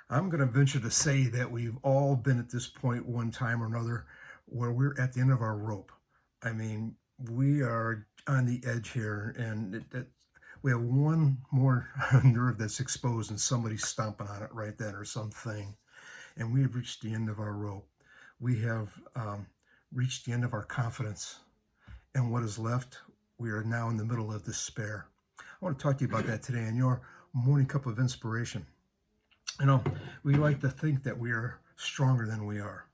I'm going to venture to say that we've all been at this point one time or another where we're at the end of our rope. I mean, we are on the edge here, and we have one more nerve that's exposed, and somebody's stomping on it right then or something. And we have reached the end of our rope. We have reached the end of our confidence. And what is left, we are now in the middle of despair. I want to talk to you about that today in your morning cup of inspiration. You know, we like to think that we are stronger than we are.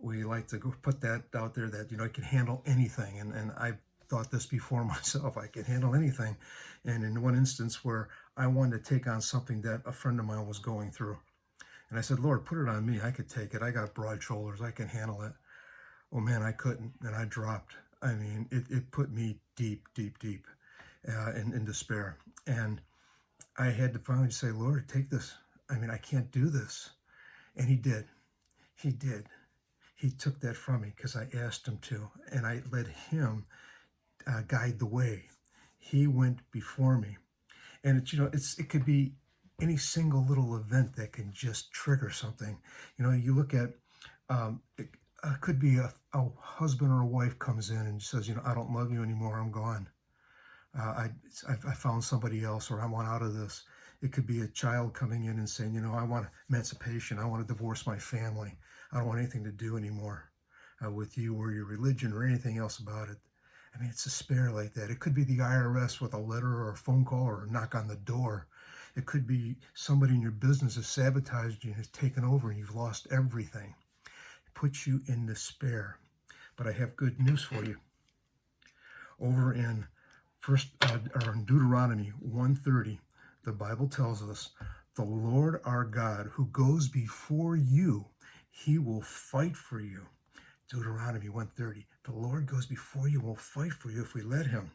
We like to go put that out there that, I can handle anything. And I've thought this before myself. I can handle anything. And in one instance where I wanted to take on something that a friend of mine was going through. And I said, Lord, put it on me. I could take it. I got broad shoulders. I can handle it. Oh, man, I couldn't. And I dropped. I mean, it put me deep, deep, deep in despair. And I had to finally say, Lord, take this. I mean, I can't do this. And he did. He did. He took that from me because I asked him to. And I let him guide the way. He went before me. And it could be any single little event that can just trigger something. You look at, it could be a husband or a wife comes in and says, I don't love you anymore. I'm gone. I found somebody else, or I want out of this. It could be a child coming in and saying, I want emancipation. I want to divorce my family. I don't want anything to do anymore with you or your religion or anything else about it. I mean, it's despair like that. It could be the IRS with a letter or a phone call or a knock on the door. It could be somebody in your business has sabotaged you and has taken over and you've lost everything. It puts you in despair. But I have good news for you. Over in in Deuteronomy 1:30, the Bible tells us, the Lord our God who goes before you, he will fight for you. Deuteronomy 1:30, the Lord goes before you, will fight for you if we let him.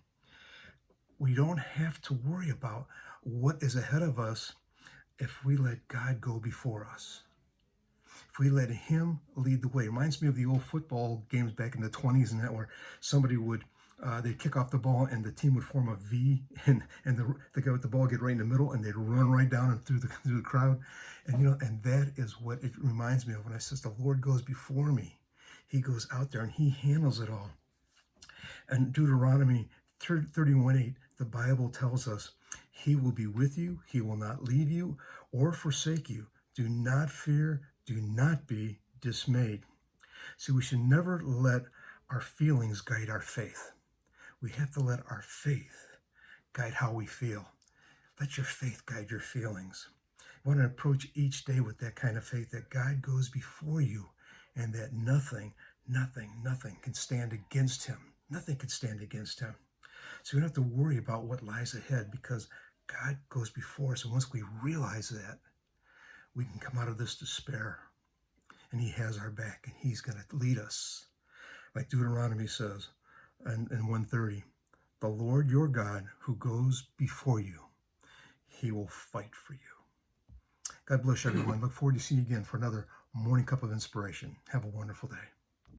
We don't have to worry about what is ahead of us if we let God go before us. If we let him lead the way. It reminds me of the old football games back in the 20s and that, where somebody would they'd kick off the ball and the team would form a V, and the guy with the ball would get right in the middle and they'd run right down and through the crowd. And that is what it reminds me of when I says the Lord goes before me. He goes out there and he handles it all. And Deuteronomy 31:8, the Bible tells us, he will be with you. He will not leave you or forsake you. Do not fear. Do not be dismayed. See, we should never let our feelings guide our faith. We have to let our faith guide how we feel. Let your faith guide your feelings. You want to approach each day with that kind of faith that God goes before you and that nothing can stand against him. Nothing can stand against him. So we don't have to worry about what lies ahead because God goes before us. And once we realize that, we can come out of this despair. And he has our back and he's going to lead us. Like Deuteronomy says in 1:30, the Lord your God who goes before you, he will fight for you. God bless everyone. Look forward to seeing you again for another morning cup of inspiration. Have a wonderful day.